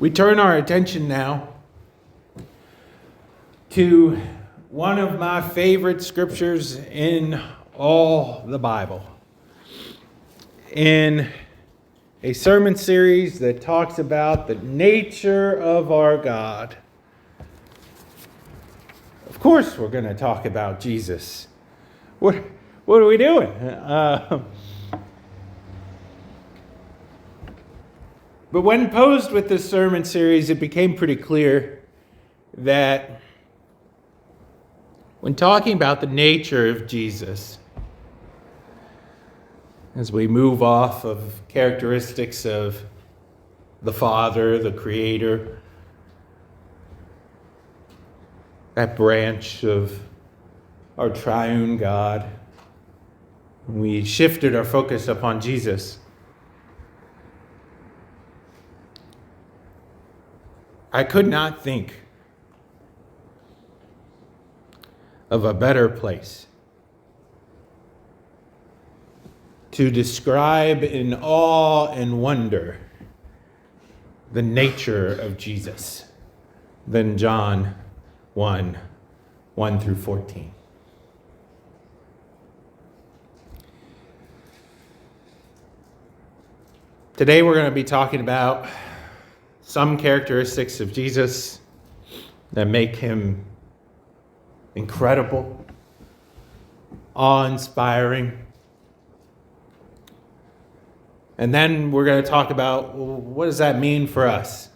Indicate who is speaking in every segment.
Speaker 1: We turn our attention now to one of my favorite scriptures in all the Bible. In a sermon series that talks about the nature of our God. Of course, we're going to talk about Jesus. What are we doing? But when posed with this sermon series, it became pretty clear that when talking about the nature of Jesus, as we move off of characteristics of the Father, the Creator, that branch of our triune God, we shifted our focus upon Jesus. I could not think of a better place to describe in awe and wonder the nature of Jesus than John 1 through 14. Today we're going to be talking about some characteristics of Jesus that make him incredible, awe-inspiring. And then we're going to talk about, well, what does that mean for us?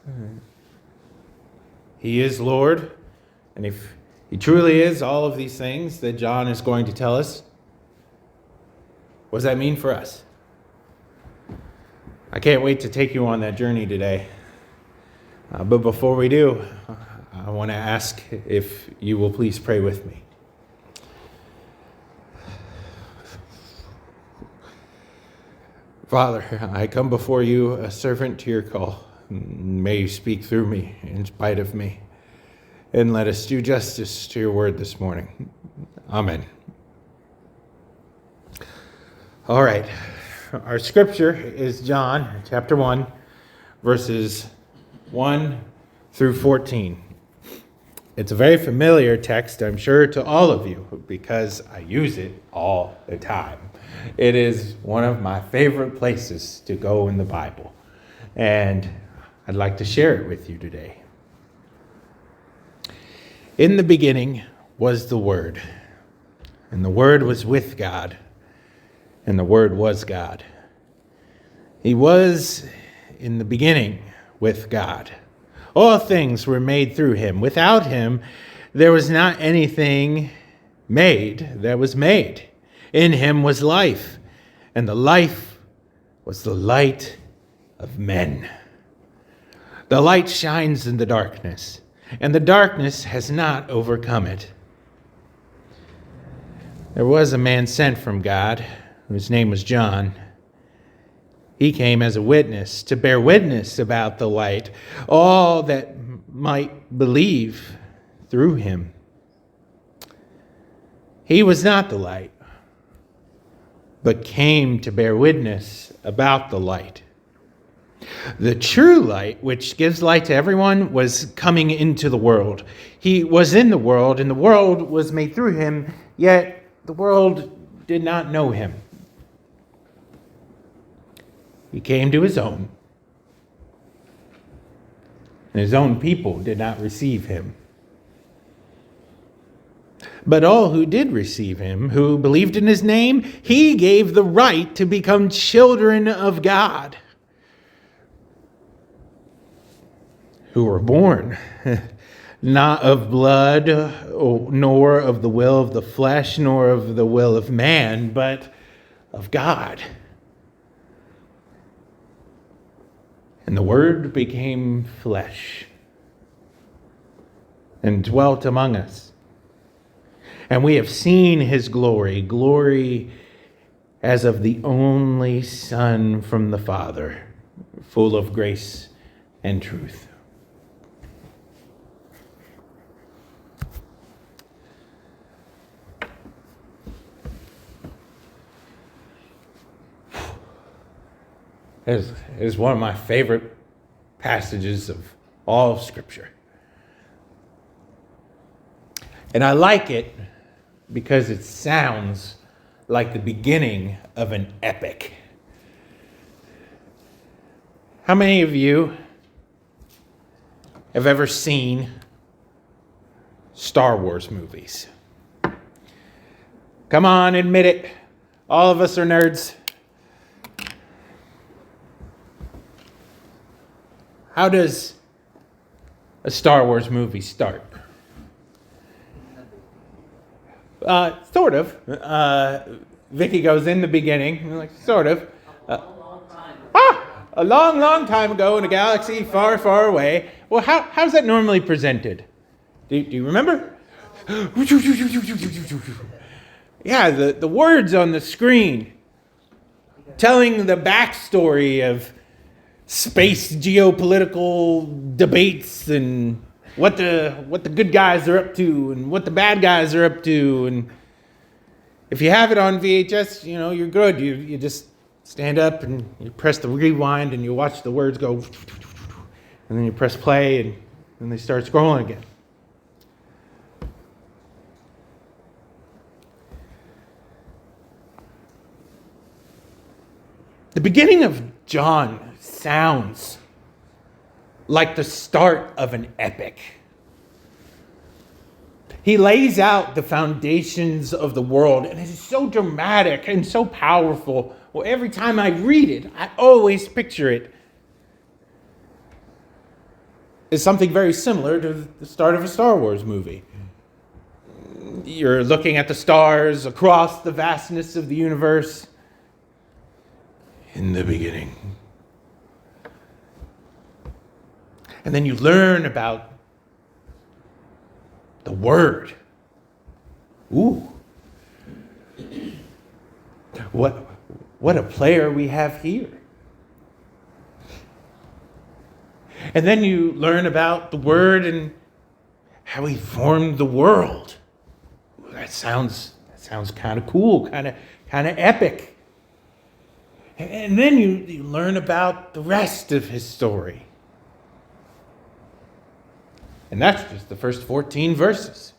Speaker 1: He is Lord, and if he truly is all of these things that John is going to tell us, what does that mean for us? I can't wait to take you on that journey today. But before we do, I want to ask if you will please pray with me. Father, I come before you, a servant to your call. May you speak through me, in spite of me. And let us do justice to your word this morning. Amen. All right. Our scripture is John chapter 1, verses 1 through 14. It's a very familiar text, I'm sure, to all of you, because I use it all the time. It is one of my favorite places to go in the Bible, and I'd like to share it with you today. In the beginning was the Word, and the Word was with God, and the Word was God. He was in the beginning with God. All things were made through him. Without him, there was not anything made that was made. In him was life, and the life was the light of men. The light shines in the darkness, and the darkness has not overcome it. There was a man sent from God, whose name was John. He came as a witness to bear witness about the light, all that might believe through him. He was not the light, but came to bear witness about the light. The true light, which gives light to everyone, was coming into the world. He was in the world, and the world was made through him, yet the world did not know him. He came to his own, and his own people did not receive him. But all who did receive him, who believed in his name, he gave the right to become children of God, who were born not of blood, nor of the will of the flesh, nor of the will of man, but of God. And the Word became flesh and dwelt among us. And we have seen his glory, glory as of the only Son from the Father, full of grace and truth. Is one of my favorite passages of All of Scripture. And I like it because it sounds like the beginning of an epic. How many of you have ever seen Star Wars movies? Come on, admit it. All of us are nerds. How does a Star Wars movie start? Sort of. Vicky goes in the beginning, like sort of. A long, long time ago in a galaxy far, far away. Well, how's that normally presented? Do you remember? Yeah, the words on the screen telling the backstory of space geopolitical debates and what the good guys are up to and what the bad guys are up to. And if you have it on VHS, you're good. You just stand up and you press the rewind and you watch the words go, and then you press play and then they start scrolling again. The beginning of John sounds like the start of an epic. He lays out the foundations of the world, and it is so dramatic and so powerful. Well, every time I read it, I always picture it as something very similar to the start of a Star Wars movie. You're looking at the stars across the vastness of the universe. In the beginning. And then you learn about the Word. Ooh. What a player we have here. And then you learn about the Word and how He formed the world. That sounds kind of cool, kind of epic. And then you learn about the rest of His story. And that's just the first 14 verses.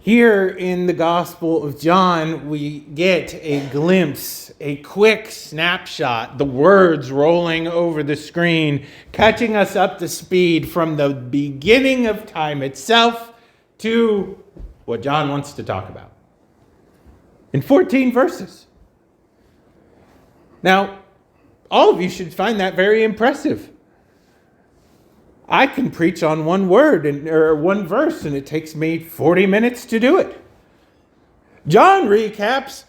Speaker 1: Here in the Gospel of John, we get a glimpse, a quick snapshot, the words rolling over the screen, catching us up to speed from the beginning of time itself to what John wants to talk about. In 14 verses. Now, all of you should find that very impressive. I can preach on one word or one verse, and it takes me 40 minutes to do it. John recaps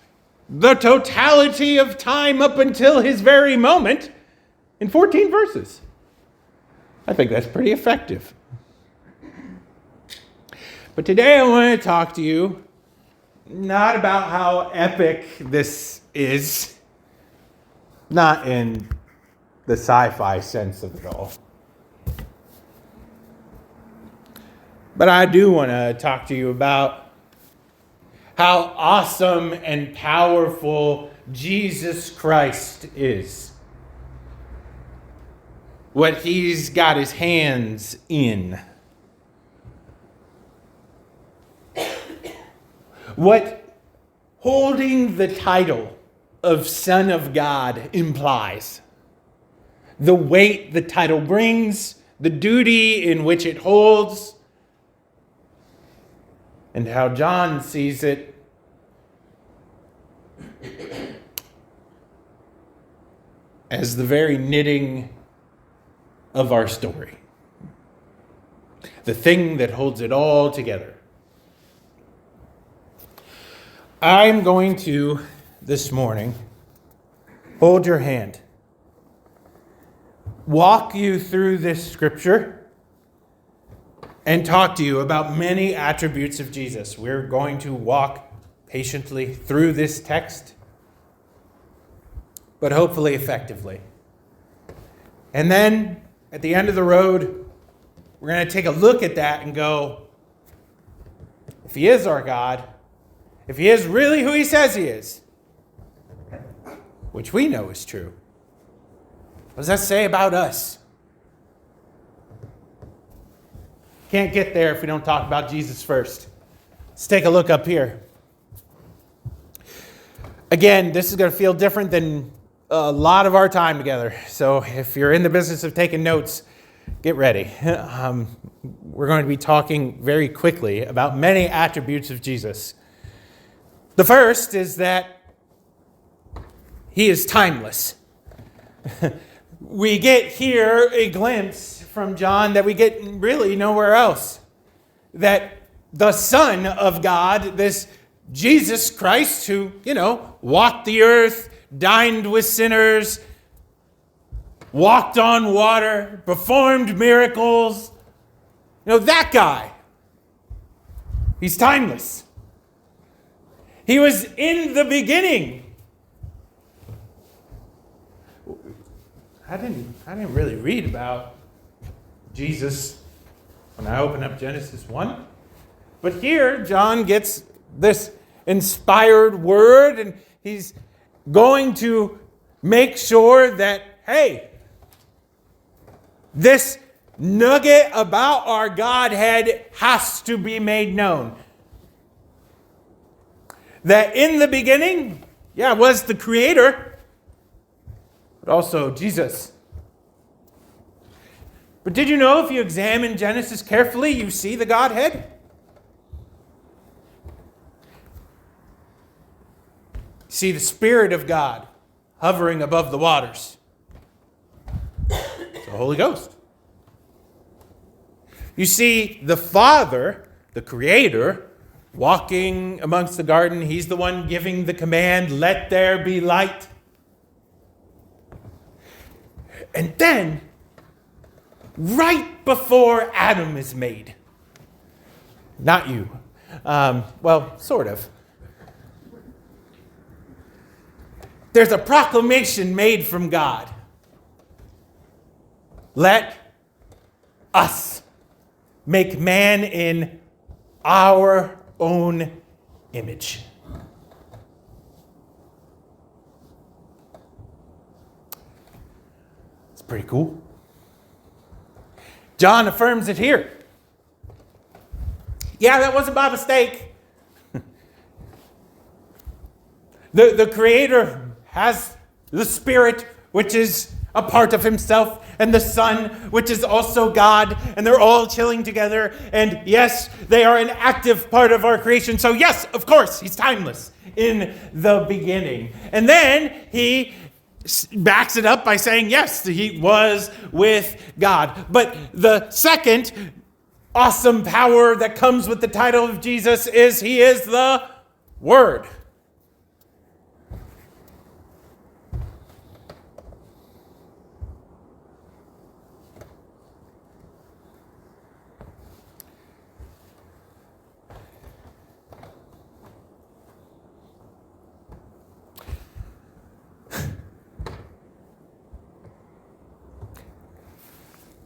Speaker 1: the totality of time up until his very moment in 14 verses. I think that's pretty effective. But today I want to talk to you not about how epic this is, not in the sci-fi sense of it all. But I do want to talk to you about how awesome and powerful Jesus Christ is. What He's got His hands in. What holding the title of Son of God implies. The weight the title brings, the duty in which it holds, and how John sees it as the very knitting of our story. The thing that holds it all together. I'm going to, this morning, hold your hand, walk you through this scripture, and talk to you about many attributes of Jesus. We're going to walk patiently through this text, but hopefully effectively. And then, at the end of the road, we're going to take a look at that and go, if He is our God, if He is really who He says He is, which we know is true, What does that say about us? Can't get there if we don't talk about Jesus first. Let's take a look up here. Again, this is going to feel different than a lot of our time together. So if you're in the business of taking notes, get ready. We're going to be talking very quickly about many attributes of Jesus. The first is that he is timeless. We get here a glimpse from John that we get really nowhere else. That the Son of God, this Jesus Christ, who, walked the earth, dined with sinners, walked on water, performed miracles. That guy. He's timeless. He was in the beginning. I didn't really read about Jesus when I opened up Genesis 1. But here, John gets this inspired word, and he's going to make sure that, hey, this nugget about our Godhead has to be made known. That in the beginning, was the Creator, but also Jesus. But did you know if you examine Genesis carefully, you see the Godhead? See the Spirit of God hovering above the waters. It's the Holy Ghost. You see the Father, the Creator, walking amongst the garden. He's the one giving the command, let there be light. And then, right before Adam is made, not you, sort of. There's a proclamation made from God. Let us make man in our own image. It's pretty cool. John affirms it here. That wasn't by mistake. The Creator has the Spirit, which is a part of himself, and the Son, which is also God, and they're all chilling together. And yes, they are an active part of our creation. So yes, of course, he's timeless in the beginning. And then he backs it up by saying, yes, he was with God. But the second awesome power that comes with the title of Jesus is he is the Word.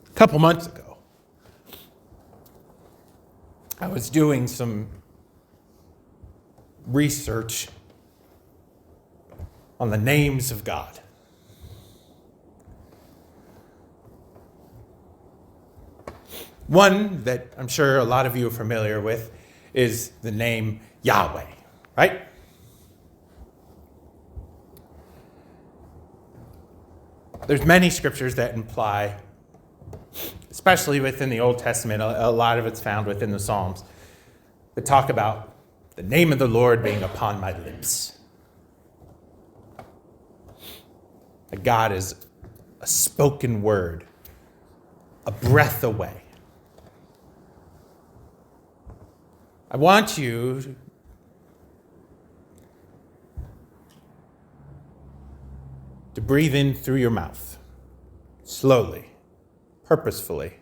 Speaker 1: A couple months ago, I was doing some research on the names of God. One that I'm sure a lot of you are familiar with is the name Yahweh, right? There's many scriptures that imply, especially within the Old Testament, a lot of it's found within the Psalms, that talk about the name of the Lord being upon my lips. That God is a spoken word, a breath away. I want you to breathe in through your mouth, slowly, purposefully,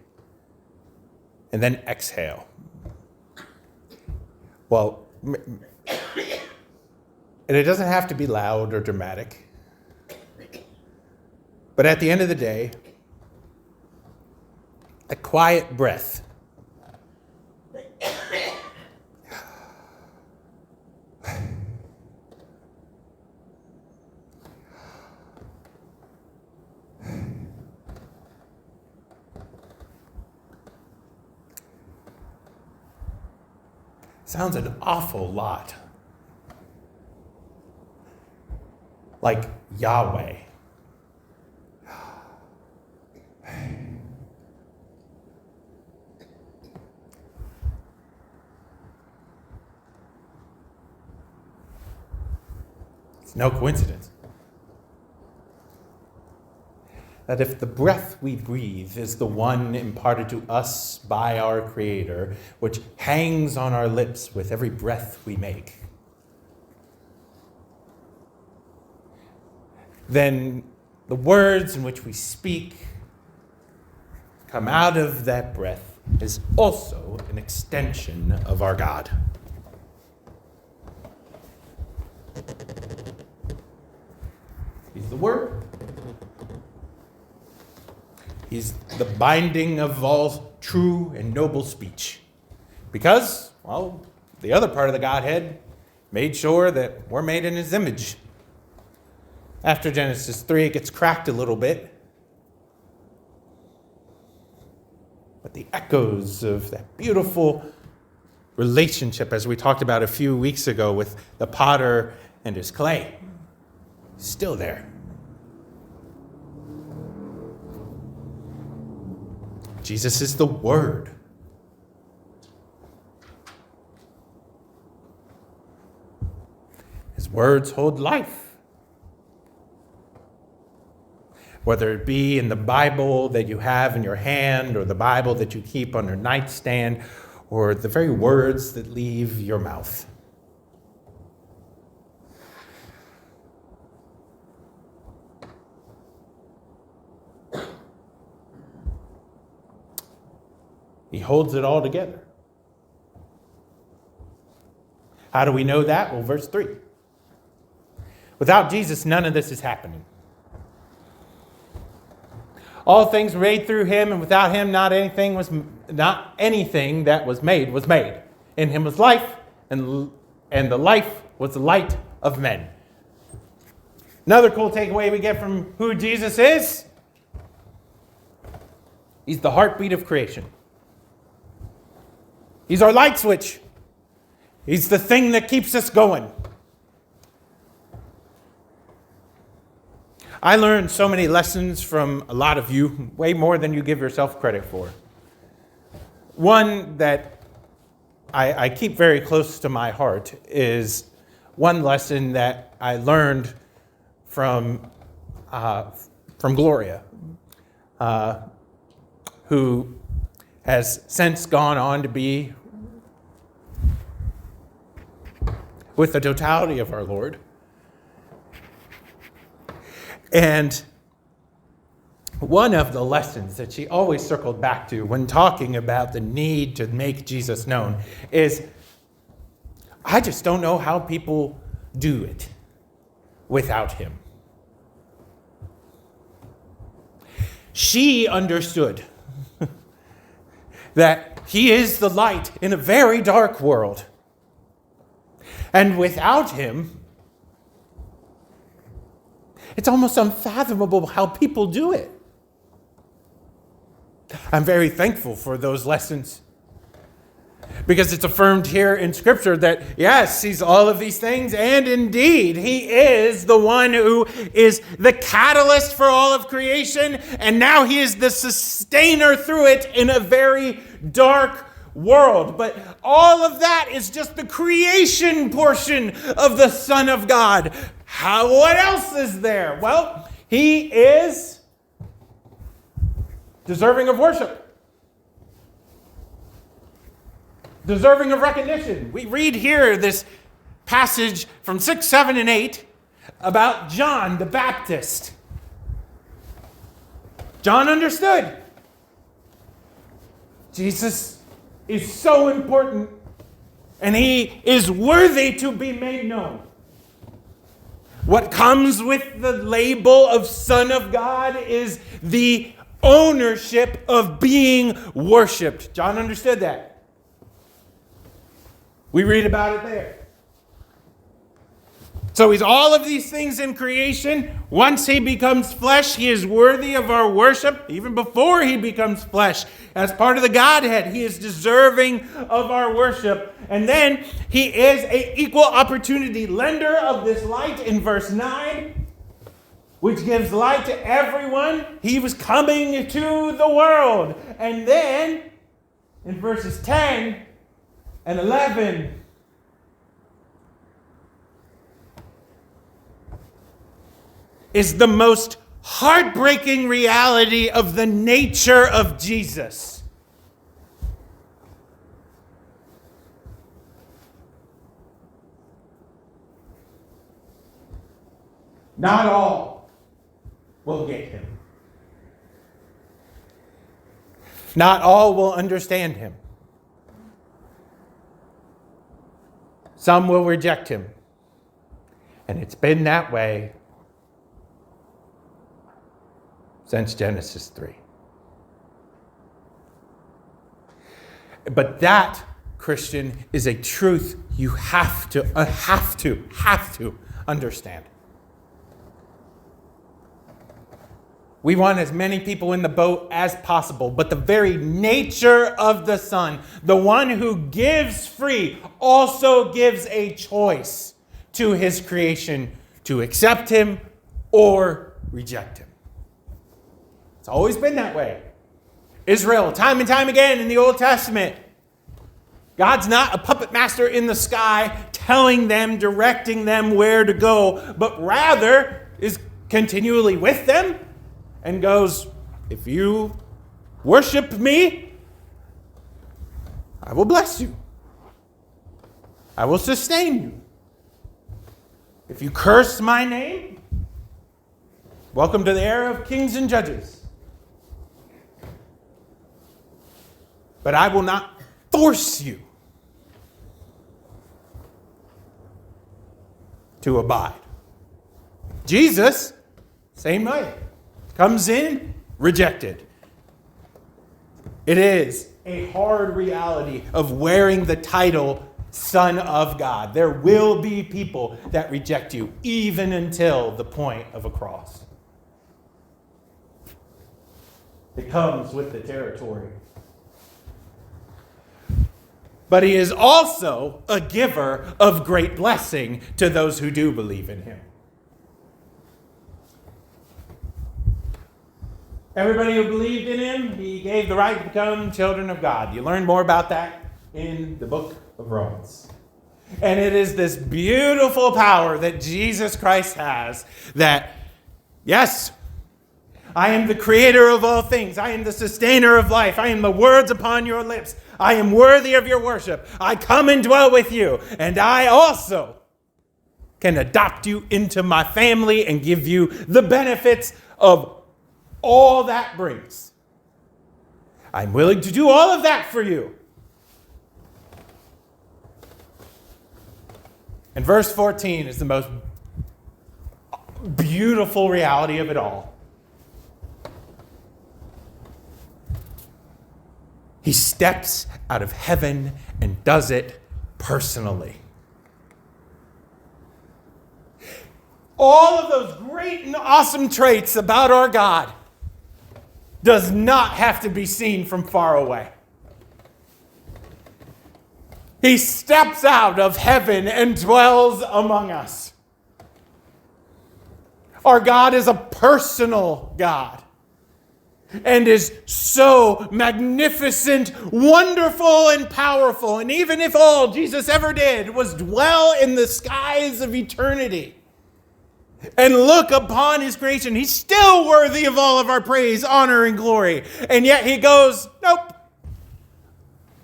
Speaker 1: and then exhale. Well, and it doesn't have to be loud or dramatic. But at the end of the day, a quiet breath sounds an awful lot like Yahweh. It's no coincidence that if the breath we breathe is the one imparted to us by our Creator, which hangs on our lips with every breath we make, then the words in which we speak come out of that breath is also an extension of our God. He's the Word. He's the binding of all true and noble speech. Because, well, the other part of the Godhead made sure that we're made in His image. After Genesis 3, it gets cracked a little bit. But the echoes of that beautiful relationship, as we talked about a few weeks ago with the potter and his clay, is still there. Jesus is the Word. His words hold life. Whether it be in the Bible that you have in your hand, or the Bible that you keep on your nightstand, or the very words that leave your mouth. He holds it all together. How do we know that? Well, verse 3. Without Jesus, none of this is happening. All things were made through him, and without him not anything that was made was made. In him was life, and the life was the light of men. Another cool takeaway we get from who Jesus is: he's the heartbeat of creation. He's our light switch. He's the thing that keeps us going. I learned so many lessons from a lot of you, way more than you give yourself credit for. One that I keep very close to my heart is one lesson that I learned from Gloria, who has since gone on to be with the totality of our Lord. And one of the lessons that she always circled back to when talking about the need to make Jesus known is, I just don't know how people do it without him. She understood that he is the light in a very dark world. And without him, it's almost unfathomable how people do it. I'm very thankful for those lessons, because it's affirmed here in Scripture that, yes, he's all of these things, and indeed, he is the one who is the catalyst for all of creation, and now he is the sustainer through it in a very dark world. But all of that is just the creation portion of the Son of God. What else is there? Well, he is deserving of worship, deserving of recognition. We read here this passage from 6, 7, and 8 about John the Baptist. John understood Jesus is so important, and he is worthy to be made known. What comes with the label of Son of God is the ownership of being worshipped. John understood that. We read about it there. So he's all of these things in creation. Once he becomes flesh, he is worthy of our worship. Even before he becomes flesh, as part of the Godhead, he is deserving of our worship. And then he is an equal opportunity lender of this light in verse 9, which gives light to everyone. He was coming to the world. And then in verses 10 and 11, is the most heartbreaking reality of the nature of Jesus. Not all will get him. Not all will understand him. Some will reject him. And it's been that way since Genesis 3. But that, Christian, is a truth you have to understand. We want as many people in the boat as possible, but the very nature of the Son, the one who gives free, also gives a choice to his creation to accept him or reject him. It's always been that way. Israel, time and time again in the Old Testament, God's not a puppet master in the sky telling them, directing them where to go, but rather is continually with them and goes, if you worship me, I will bless you. I will sustain you. If you curse my name, welcome to the era of kings and judges. But I will not force you to abide. Jesus, same way, comes in, rejected. It is a hard reality of wearing the title Son of God. There will be people that reject you, even until the point of a cross. It comes with the territory. But he is also a giver of great blessing to those who do believe in him. Everybody who believed in him, he gave the right to become children of God. You learn more about that in the book of Romans. And it is this beautiful power that Jesus Christ has that, yes, I am the creator of all things. I am the sustainer of life. I am the words upon your lips. I am worthy of your worship. I come and dwell with you. And I also can adopt you into my family and give you the benefits of all that brings. I'm willing to do all of that for you. And verse 14 is the most beautiful reality of it all. He steps out of heaven and does it personally. All of those great and awesome traits about our God does not have to be seen from far away. He steps out of heaven and dwells among us. Our God is a personal God. And is so magnificent, wonderful, and powerful. And even if all Jesus ever did was dwell in the skies of eternity and look upon his creation, he's still worthy of all of our praise, honor, and glory. And yet he goes, nope.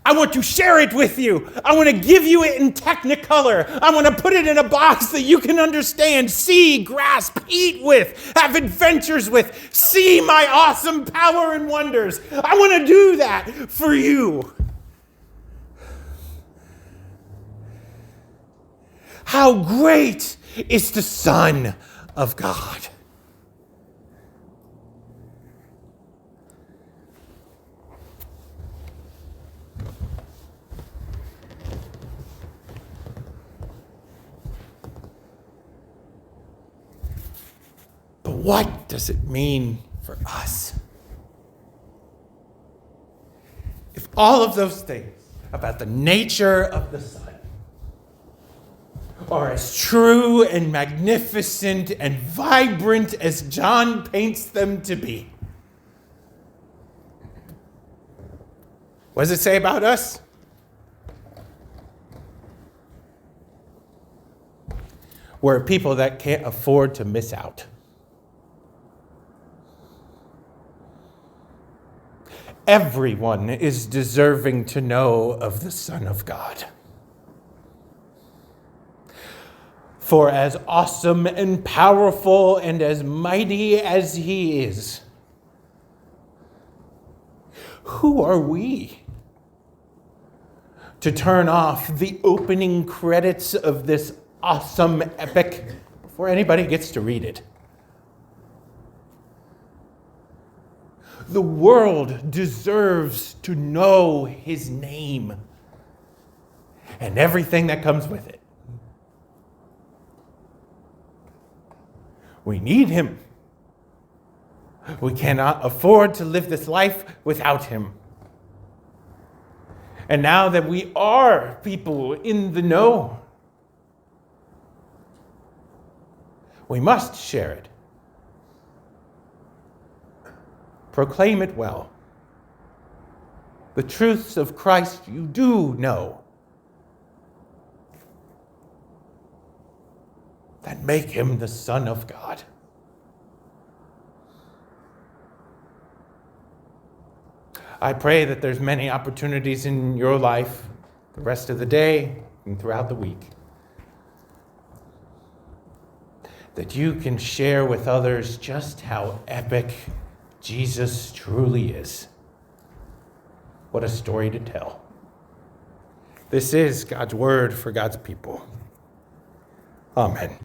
Speaker 1: I want to share it with you. I want to give you it in technicolor. I want to put it in a box that you can understand, see, grasp, eat with, have adventures with, see my awesome power and wonders. I want to do that for you. How great is the Son of God? what does it mean for us? If all of those things about the nature of the Son are as true and magnificent and vibrant as John paints them to be, what does it say about us? We're people that can't afford to miss out. Everyone is deserving to know of the Son of God. For as awesome and powerful and as mighty as he is, who are we to turn off the opening credits of this awesome epic before anybody gets to read it? The world deserves to know his name and everything that comes with it. We need him. We cannot afford to live this life without him. And now that we are people in the know, we must share it. Proclaim it well. The truths of Christ you do know, that make him the Son of God. I pray that there's many opportunities in your life, the rest of the day and throughout the week, that you can share with others just how epic Jesus truly is. What a story to tell. This is God's word for God's people. Amen.